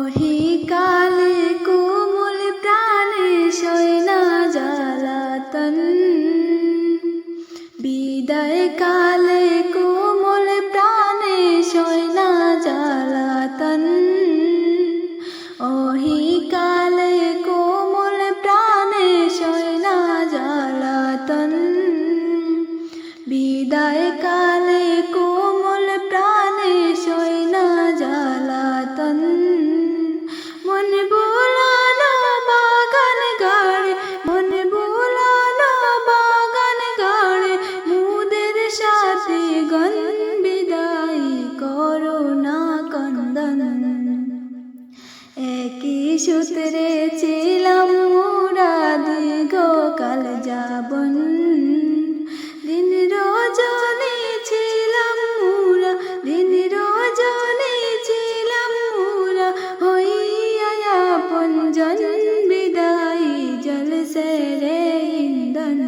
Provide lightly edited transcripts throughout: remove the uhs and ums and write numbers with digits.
ওহি কালে কোমল প্রাণে সয় না জ্বালাতন, বিদায় কালে কোমল প্রাণে সয় না জ্বালাতন। ওহি কালে কোমল প্রাণে সয় না জ্বালাতন, বিদায় কালে কোমল প্রাণে সয় না জ্বালাতন। মন বোলানো বাগান গাড়ে, মন বোলানো বাগান গাড়ে, মুদের সাথে গণ বিদায় করো না কন্দন। একই সূত্রে ছিলাম মোরা দীর্ঘকাল যাবন, দিন রজনী ছিলাম মোরা, দিন রজনী ছিলাম মোরা, হইয়া আপনজন বিদায় জলসে রে ইন্ধন।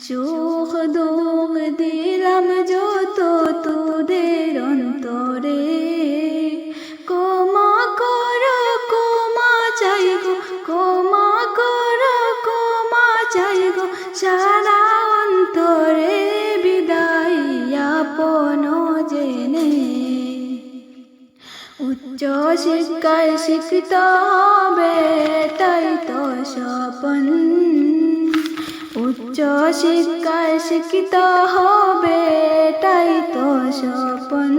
সুখ দুঃখ দিলাম যত তোদের অন্তরে, ক্ষমা করো ক্ষমা চাই গো, ক্ষমা করো ক্ষমা চাই গো, সারা অন্তরে বিদায় আপন জেনে। উচ্চ শিক্ষায় শিক্ষিত হবে তাই তো স্বপন, উচ্চ শিক্ষায় শিক্ষিত হবে তাই তো স্বপন।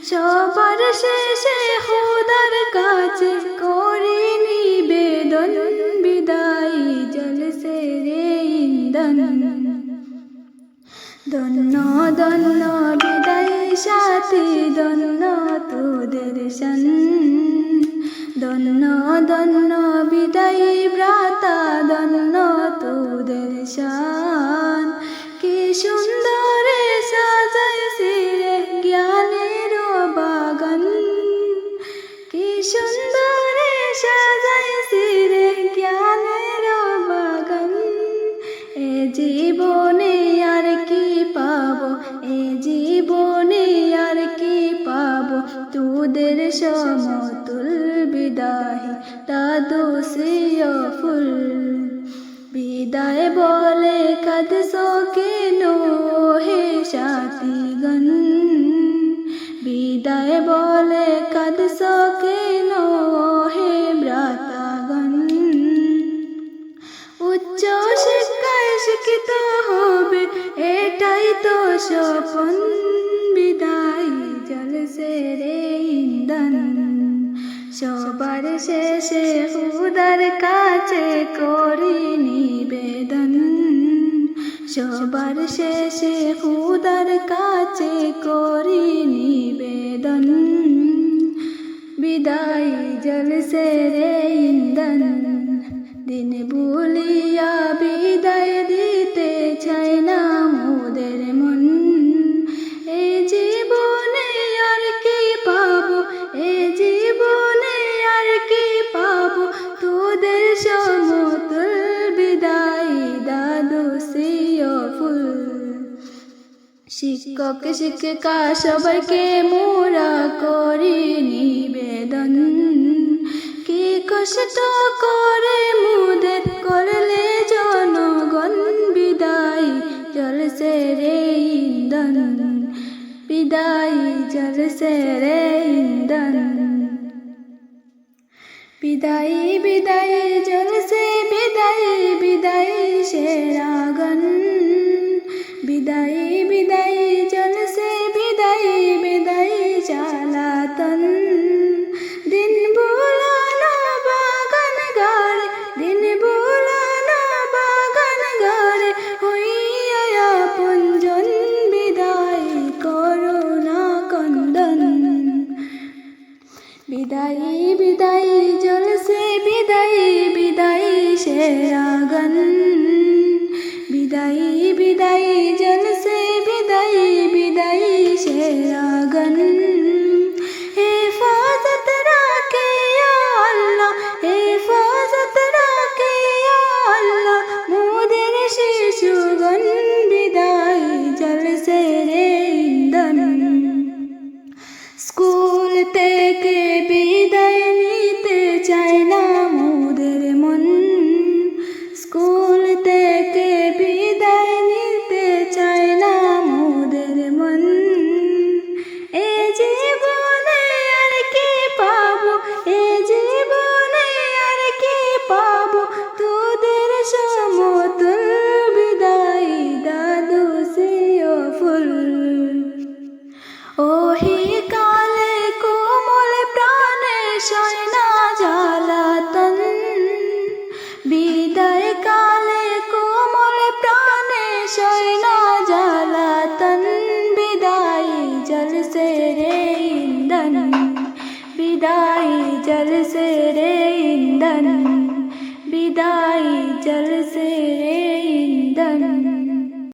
সবার শেষে খোদার কাছে করি নিবেদন, বিদায় জলসে রে ইন্ধন। ধন্য ধন্য বিদায় সাথী, ধন্য তোদের শান, ধন্য ধন্য বিদায় ভ্রাতা, ধন্য তোদের শান। কি সুন্দরে সাজাইছি রে জ্ঞানের বাগান, কি সুন্দরে সাজাইছি রে জ্ঞানের বাগান। এ জীবনে আর কি পাবো, এ জীবনে আর কি পাবো, তোদের সমতুল বিদায় দাদু শ্রিয় ফুল। বিদায় বলে কাঁদছো কেন হে সাথীগণ, বিদায় বলে কাঁদছো কেন হে ভ্রাতাগণ। উচ্চ শিক্ষায় শিক্ষিত হবে এটাই তো স্বপন, বিদায় জলসে রে ইন্ধন। সবার শেষে খোদার কাছে করি নিবেদন, সবার শেষে খোদার কাছে করি নিবেদন, বিদায় জলসে রে ইন্ধন। দিন ভুলিয়া বিদায় দিতে চায় না মোদের মন, এ জীবনে আর কি পাবো, এ জীবনে আর কি পাবো, তোদের সমতুল বিদায় দাদু শ্রিয় ফুল। শিক্ষক শিক্ষিকা সবাইকে মোরা করি নিবেদন, কি কষ্ট করে মুদের করলে জনগণ, বিদায় জলসে রে ইন্ধন, বিদায় জলসে রে ইন্ধন। বিদায় বিদায় জলসে বিদায়, বিদায় সেরা গান, বিদায় বিদায় জলসে বিদায়, বিদায় জ্বালাতন। দিন বোলানো বাগান গাড়ে, দিন বোলানো বাগান গাড়ে, হইয়া আপনজন বিদায় করো না কন্দন। বিদায় বিদায় জলসে বিদায়, বিদায় সেরা গান, বিদায় বিদায় জলসে বিদায়, বিদায় সেরা গান। হেফাজত রাখে আল্লাহ, হেফাজত রাখে আল্লাহ, মোদের শিশুগণ বিদায় জলসে রে ইন্ধন। স্কুল থেকে